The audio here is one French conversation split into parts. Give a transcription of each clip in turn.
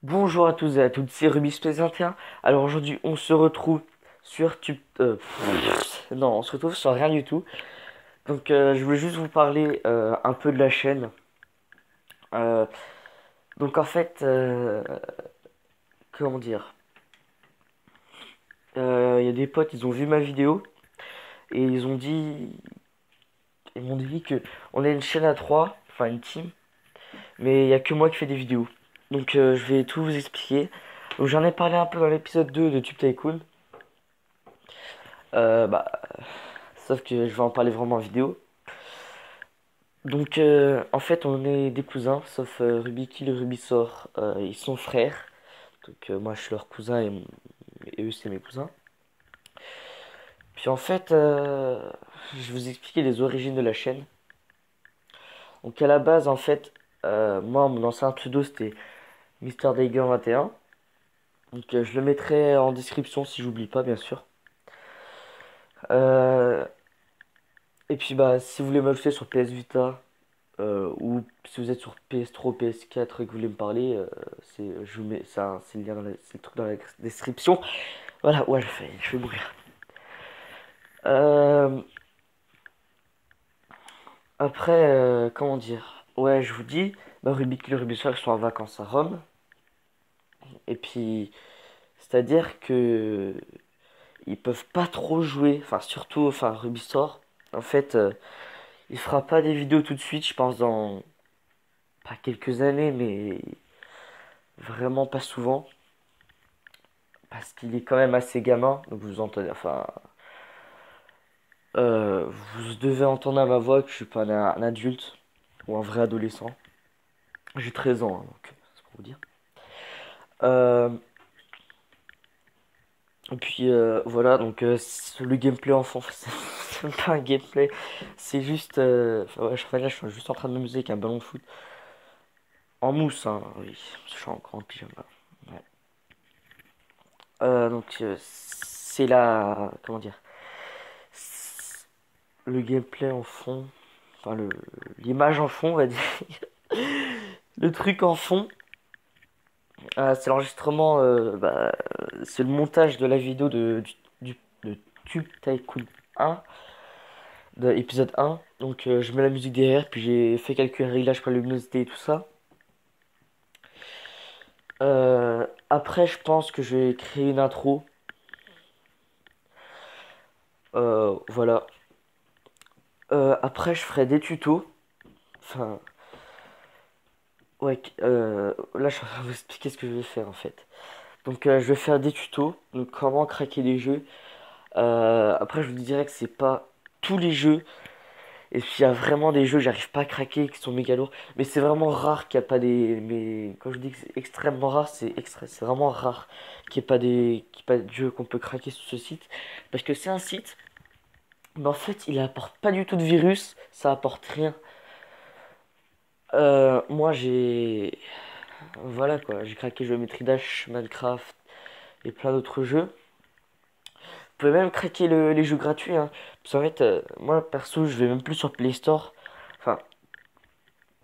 Bonjour à tous et à toutes, c'est Rubis21. Alors aujourd'hui, on se retrouve sur non, on se retrouve sur rien du tout. Donc je voulais juste vous parler un peu de la chaîne. Euh, donc en fait, comment dire? Il y a des potes, ils ont vu ma vidéo et ils m'ont dit que on est une chaîne à trois, enfin une team, mais il y a que moi qui fais des vidéos. Donc je vais tout vous expliquer. Donc j'en ai parlé un peu dans l'épisode 2 de Tube Tycoon. Bah, sauf que je vais en parler vraiment en vidéo. Donc, en fait, on est des cousins, sauf Rubiki et Rubisor, ils sont frères. Donc, moi, je suis leur cousin et eux, c'est mes cousins. Puis, en fait, je vais vous expliquer les origines de la chaîne. Donc, à la base, en fait, moi, mon ancien pseudo, c'était Mister Daiger 21. Donc, je le mettrai en description si j'oublie pas, bien sûr. Euh, et puis, bah, si vous voulez m'ajouter sur PS Vita, ou si vous êtes sur PS3, PS4 et que vous voulez me parler, je vous mets ça, c'est le lien c'est le truc dans la description. Voilà, ouais, je vais mourir. Euh, Après, comment dire? Ouais, je vous dis, bah, Rubik et le Rubik Soir sont en vacances à Rome. Et puis, c'est-à-dire que ils peuvent pas trop jouer, enfin, surtout, enfin, Rubisor. En fait, il fera pas des vidéos tout de suite, je pense, dans pas quelques années, mais vraiment pas souvent. Parce qu'il est quand même assez gamin, donc vous entendez, enfin, vous devez entendre à ma voix que je suis pas un adulte ou un vrai adolescent. J'ai 13 ans, hein, donc c'est pour vous dire. Euh, et puis voilà, donc le gameplay enfant, c'est même pas un gameplay, c'est juste, enfin, ouais, là, je suis juste en train de m'amuser avec un ballon de foot en mousse, hein, oui, je suis encore en pyjama. Ouais. Donc c'est la, comment dire, le gameplay en fond, enfin l'image en fond, on va dire. Le truc en fond, c'est l'enregistrement, c'est le montage de la vidéo de Tube Tycoon 1, de épisode 1. Donc je mets la musique derrière, puis j'ai fait quelques réglages pour la luminosité et tout ça. Après, je pense que je vais créer une intro. Voilà. Après, je ferai des tutos. Enfin, ouais, là, je vais vous expliquer ce que je vais faire en fait. Donc, je vais faire des tutos. Donc, comment craquer les jeux. Après, je vous dirais que c'est pas tous les jeux. Et puis, il y a vraiment des jeux, j'arrive pas à craquer, qui sont méga lourds. Mais c'est vraiment rare qu'il n'y a pas des. Mais quand je dis que c'est extrêmement rare, c'est vraiment rare qu'il n'y ait pas qu'il y ait pas de jeux qu'on peut craquer sur ce site. Parce que c'est un site, mais en fait, il apporte pas du tout de virus, ça apporte rien. Moi, j'ai. Voilà quoi, j'ai craqué Geometry Dash, Minecraft et plein d'autres jeux. Vous pouvez même craquer les jeux gratuits, hein. Parce qu'en fait, moi perso, je vais même plus sur Play Store. Enfin,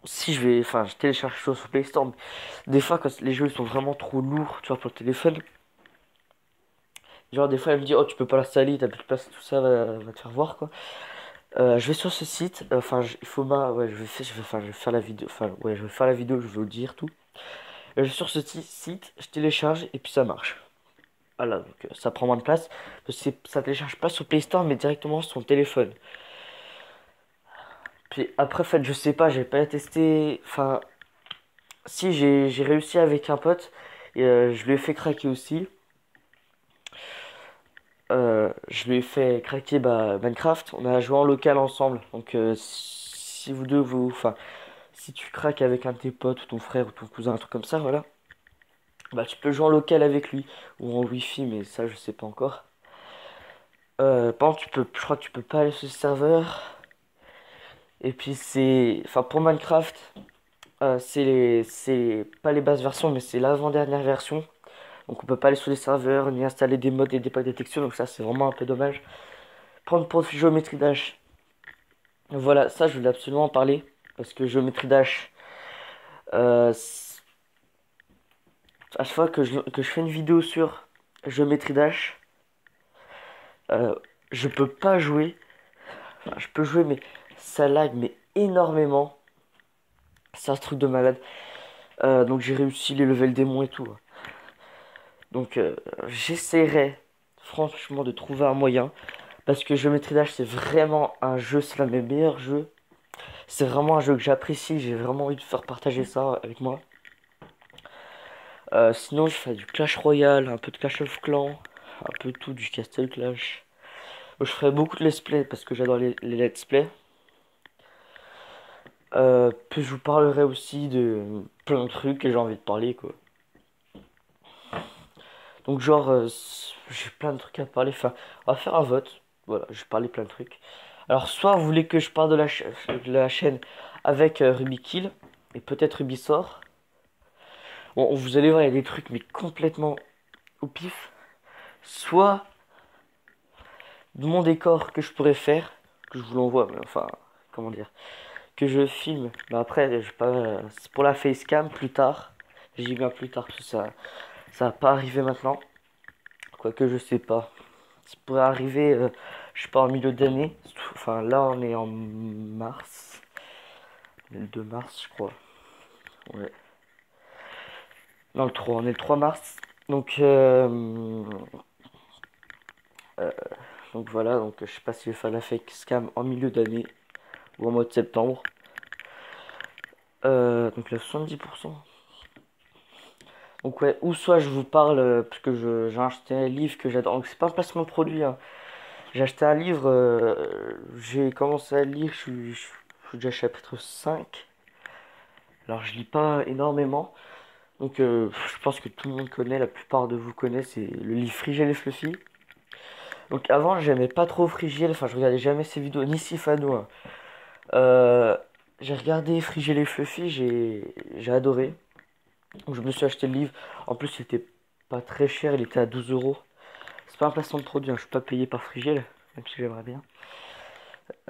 si je vais. Enfin, je télécharge toujours sur Play Store. Mais des fois, quand les jeux sont vraiment trop lourds, tu vois, pour le téléphone. Genre, des fois, elle me dit, oh, tu peux pas l'installer, t'as plus de place, tout ça va te faire voir quoi. Je vais sur ce site. Enfin, il faut ouais, enfin, je vais faire la vidéo. Enfin, ouais, je vais faire la vidéo, je vais vous dire tout. Je vais sur ce site, je télécharge et puis ça marche. Voilà, donc ça prend moins de place. Ça télécharge pas sur Play Store, mais directement sur ton téléphone. Puis après, en fait, je sais pas, j'ai pas testé. Enfin, si j'ai réussi avec un pote, et je lui ai fait craquer aussi. Je lui ai fait craquer bah, Minecraft. On a joué en local ensemble. Donc, si vous deux, enfin, si tu craques avec un de tes potes, ou ton frère, ou ton cousin, un truc comme ça, voilà. Bah, tu peux jouer en local avec lui, ou en wifi, mais ça, je sais pas encore. Par contre, je crois que tu peux pas aller sur ce serveur. Et puis enfin pour Minecraft, c'est pas les bases versions, mais c'est l'avant-dernière version. Donc on peut pas aller sur les serveurs, ni installer des mods et des packs de textures, donc ça c'est vraiment un peu dommage. Prendre pour Geometry Dash, voilà, ça je voulais absolument en parler, parce que Geometry Dash, euh, À chaque fois que je fais une vidéo sur Geometry Dash, euh, je peux pas jouer. Enfin, je peux jouer, mais ça lag mais énormément. C'est un truc de malade. Donc j'ai réussi les levels démons et tout. Donc j'essaierai franchement de trouver un moyen. Parce que Geometry Dash c'est vraiment un jeu, c'est l'un de mes meilleurs jeux. C'est vraiment un jeu que j'apprécie, j'ai vraiment envie de faire partager ça avec moi. Sinon je fais du Clash Royale, un peu de Clash of Clans, un peu tout du Castle Clash. Je ferai beaucoup de let's play parce que j'adore les let's play. Puis je vous parlerai aussi de plein de trucs que j'ai envie de parler quoi. Donc genre j'ai plein de trucs à parler. Enfin, on va faire un vote. Voilà, je vais parler plein de trucs. Alors soit vous voulez que je parle de la chaîne avec Rubikill et peut-être Rubisort. Bon, vous allez voir, il y a des trucs mais complètement au pif. Soit de mon décor que je pourrais faire, que je vous l'envoie, mais enfin, comment dire, que je filme. Mais après, je pas, c'est pour la facecam plus tard. J'y viens plus tard parce que ça va pas arriver maintenant. Quoique je sais pas. Ça pourrait arriver, je sais pas, en milieu d'année. Enfin, là, on est en mars. On est le 2 mars, je crois. Ouais. Non, le 3, on est le 3 mars. Donc, euh, donc voilà, donc je sais pas si je vais faire la facecam en milieu d'année ou en mois de septembre. Donc là, 70%. Donc ouais, ou soit je vous parle, parce que j'ai acheté un livre que j'adore. Donc c'est pas un placement de produit, hein. J'ai acheté un livre, j'ai commencé à lire, je suis déjà chapitre 5. Alors je lis pas énormément. Donc je pense que tout le monde connaît, la plupart de vous connaissent, c'est le livre Frigel et Fluffy. Donc avant j'aimais pas trop Frigel, enfin je regardais jamais ses vidéos, ni Sifano, hein. Euh, j'ai regardé Frigel et Fluffy, j'ai adoré. Donc je me suis acheté le livre. En plus c'était pas très cher, il était à 12 euros. C'est pas un placement de produit, hein, je suis pas payé par Frigel, même si j'aimerais bien.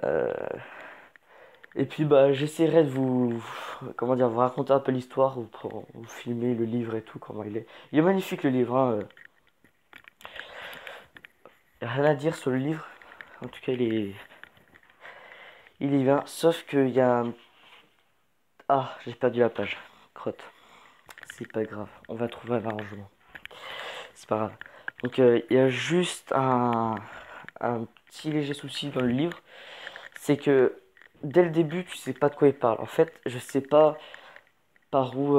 Euh, Et puis bah j'essaierai de vous, comment dire, vous raconter un peu l'histoire, vous filmer le livre et tout, comment il est. Il est magnifique le livre, hein. Y a rien à dire sur le livre. En tout cas il est bien. Sauf qu'il y a un... Ah, j'ai perdu la page. Crotte. C'est pas grave, on va trouver un arrangement. C'est pas grave. Donc il y a juste un petit léger souci dans le livre. C'est que dès le début, tu sais pas de quoi il parle. En fait, je sais pas par où,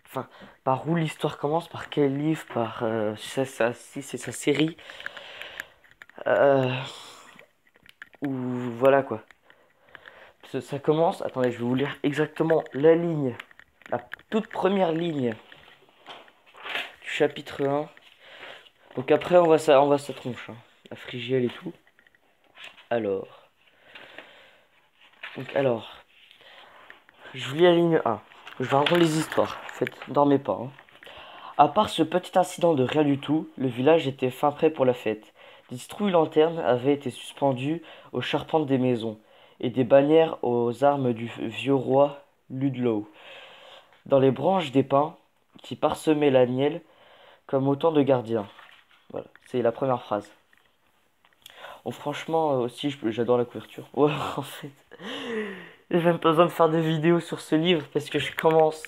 enfin, par où l'histoire commence, par quel livre, par si c'est sa série, euh, ou voilà quoi. Ça commence, attendez, je vais vous lire exactement la ligne, la toute première ligne du chapitre 1. Donc après, on va sa tronche, hein, la frigielle et tout. Alors, alors, je vous lis la ligne 1. Je vais raconter les histoires. Faites, dormez pas, hein. À part ce petit incident de rien du tout, le village était fin prêt pour la fête. Des citrouilles lanternes avaient été suspendues aux charpentes des maisons, et des bannières aux armes du vieux roi Ludlow. Dans les branches des pins, qui parsemaient la nielle comme autant de gardiens. Voilà, c'est la première phrase. Bon, franchement, aussi, j'adore la couverture. Ouais, en fait, j'ai même pas besoin de faire de vidéo sur ce livre parce que je commence.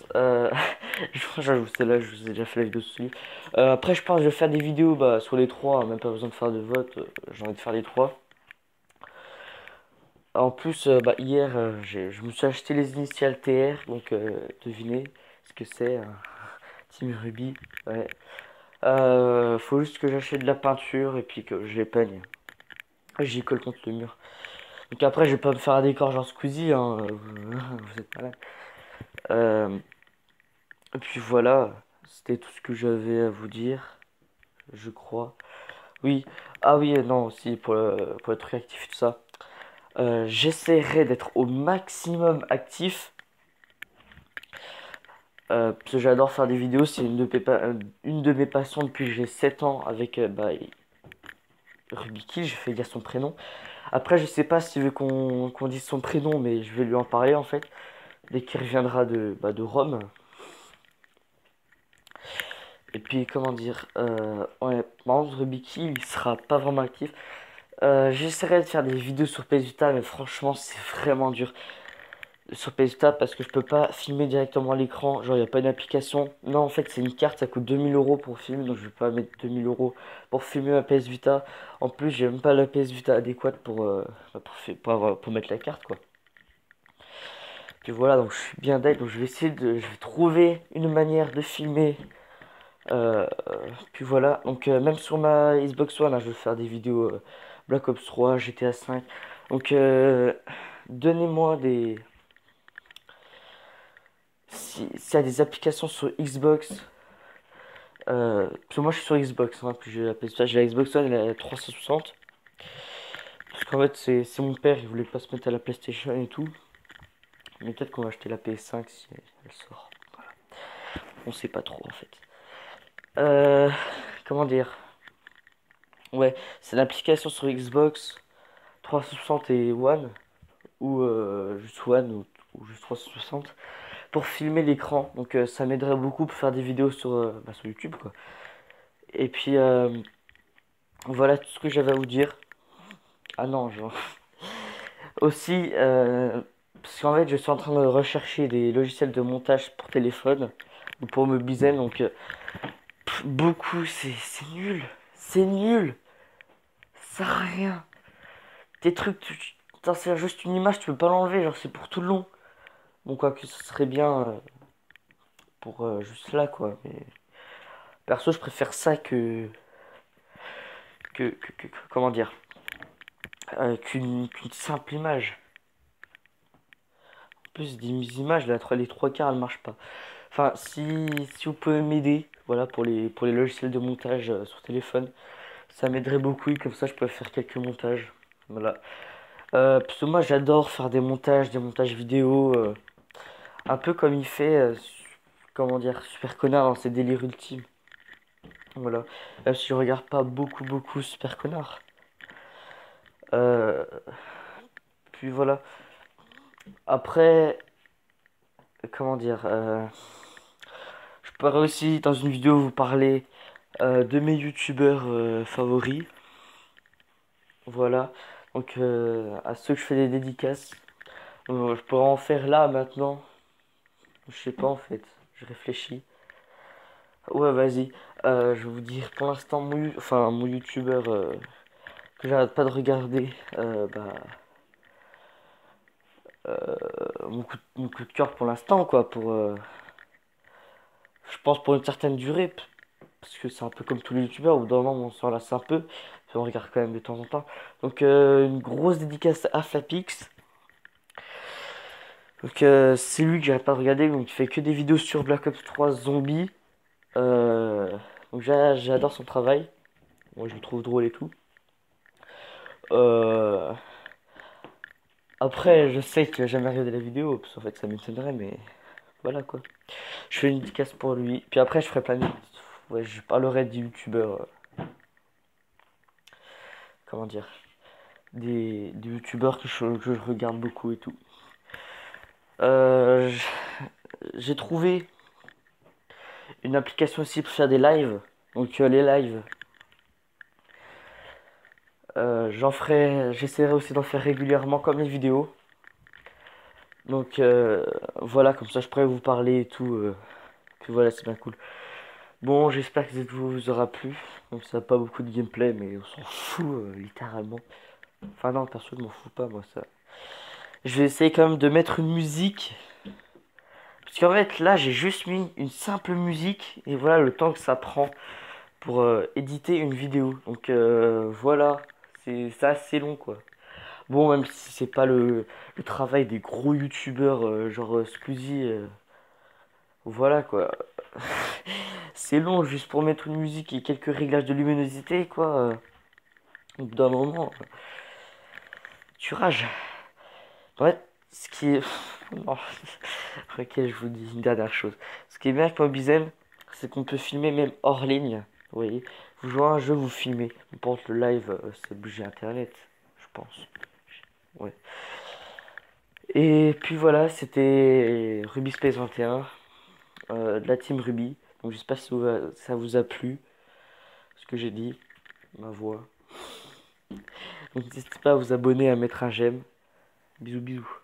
J'avoue, celle-là, je vous ai déjà fait la vidéo sur ce livre. Après, je pense que je vais faire des vidéos bah, sur les trois, hein, même pas besoin de faire de vote. J'ai envie de faire les trois. En plus, bah, hier, je me suis acheté les initiales TR, donc devinez ce que c'est, Team Ruby. Ouais. Faut juste que j'achète de la peinture et puis que je les peigne. J'y colle contre le mur. Donc après, je vais pas me faire un décor genre Squeezie, hein, vous êtes malade. Euh, et puis voilà, c'était tout ce que j'avais à vous dire, je crois. Oui, ah oui, non, aussi pour le truc actif et tout ça. J'essaierai d'être au maximum actif. Parce que j'adore faire des vidéos, c'est une de mes passions depuis que j'ai 7 ans avec bah, Rubiki, je fais dire son prénom. Après, je sais pas s'il veut qu'on dise son prénom, mais je vais lui en parler en fait, dès qu'il reviendra de Rome. Et puis, comment dire, ouais, par contre, Rubiki, il sera pas vraiment actif. J'essaierai de faire des vidéos sur PS Vita, mais franchement, c'est vraiment dur sur PS Vita parce que je peux pas filmer directement à l'écran. Genre, il n'y a pas une application. Non, en fait, c'est une carte, ça coûte 2000 € pour filmer, donc je vais pas mettre 2000 € pour filmer ma PS Vita. En plus, j'ai même pas la PS Vita adéquate pour mettre la carte, quoi. Puis voilà, donc je suis bien deck, donc je vais trouver une manière de filmer. Euh, Puis voilà, donc même sur ma Xbox One, hein, je vais faire des vidéos Black Ops 3, GTA 5. Donc donnez-moi des... S'il y a des applications sur Xbox, parce que moi je suis sur Xbox, hein, puis j'ai la Xbox One et la 360. Parce qu'en fait c'est mon père, il voulait pas se mettre à la PlayStation et tout. Mais peut-être qu'on va acheter la PS5 si elle sort. Voilà. On sait pas trop en fait. Euh, Comment dire? Ouais, c'est l'application sur Xbox 360 et One, ou juste One, ou juste 360, pour filmer l'écran. Donc ça m'aiderait beaucoup pour faire des vidéos sur YouTube, quoi. Et puis voilà tout ce que j'avais à vous dire. Ah non, genre. Aussi, parce qu'en fait, je suis en train de rechercher des logiciels de montage pour téléphone, ou pour Mobizen, donc beaucoup, c'est nul. C'est nul. Ça sert à rien. Tes trucs, t'insères juste une image, tu peux pas l'enlever, genre c'est pour tout le long. Bon, quoi que ce serait bien pour juste là, quoi. Mais perso, je préfère ça comment dire, qu'une simple image. En plus, des images, les trois quarts, elles marchent pas. Enfin, si vous pouvez m'aider, voilà, pour les logiciels de montage sur téléphone, ça m'aiderait beaucoup, et comme ça, je peux faire quelques montages. Voilà. Parce que moi, j'adore faire des montages vidéo, un peu comme il fait, comment dire, Super Connard dans ses délires ultimes. Voilà. Même si je regarde pas beaucoup Super Connard. Euh, Puis voilà. Après, comment dire, je pourrais aussi dans une vidéo vous parler de mes youtubeurs favoris. Voilà. Donc à ceux que je fais des dédicaces. Je pourrais en faire là maintenant. Je sais pas en fait. Je réfléchis. Ouais, vas-y. Je vais vous dire pour l'instant mon youtubeur que j'arrête pas de regarder. Bah, mon coup de cœur pour l'instant, quoi. Je pense pour une certaine durée. Parce que c'est un peu comme tous les youtubeurs. Au bout d'un moment, on s'en lasse un peu. Puis on regarde quand même de temps en temps. Donc, une grosse dédicace à Flapix. Donc, c'est lui que j'arrête pas de regarder. Donc, il fait que des vidéos sur Black Ops 3 Zombies. Euh, donc, j'adore son travail. Moi, je le trouve drôle et tout. Euh, Après, je sais qu'il va jamais regarder la vidéo. Parce qu'en fait, ça m'étonnerait. Mais voilà quoi. Je fais une dédicace pour lui. Puis après, je ferai plein de... Ouais, je parlerai des youtubeurs. Comment dire? Des youtubeurs que je regarde beaucoup et tout. Euh, j'ai trouvé une application aussi pour faire des lives. Donc les lives, j'essaierai aussi d'en faire régulièrement comme les vidéos. Donc voilà, comme ça je pourrais vous parler et tout. Puis voilà, c'est bien cool. Bon, j'espère que cette vidéo vous aura plu. Donc ça n'a pas beaucoup de gameplay, mais on s'en fout littéralement. Enfin non, perso, je m'en fous pas moi ça. Je vais essayer quand même de mettre une musique. Parce qu'en fait là j'ai juste mis une simple musique. Et voilà le temps que ça prend pour éditer une vidéo. Donc voilà, c'est assez long quoi. Bon, même si c'est pas le travail des gros youtubeurs genre Squeezie, voilà quoi. C'est long juste pour mettre une musique et quelques réglages de luminosité quoi. Au bout d'un moment, tu rages. En fait, ce qui est... Non. Ok, je vous dis une dernière chose. Ce qui est bien avec Mobizen, c'est qu'on peut filmer même hors ligne. Vous voyez, vous jouez à un jeu, vous filmez. Pour le live, c'est obligé internet, je pense. Ouais. Et puis voilà, c'était Ruby Space 21, de la team Ruby. Donc j'espère que ça vous a plu, ce que j'ai dit, ma voix. Donc n'hésitez pas à vous abonner, à mettre un j'aime. Bisous bisous.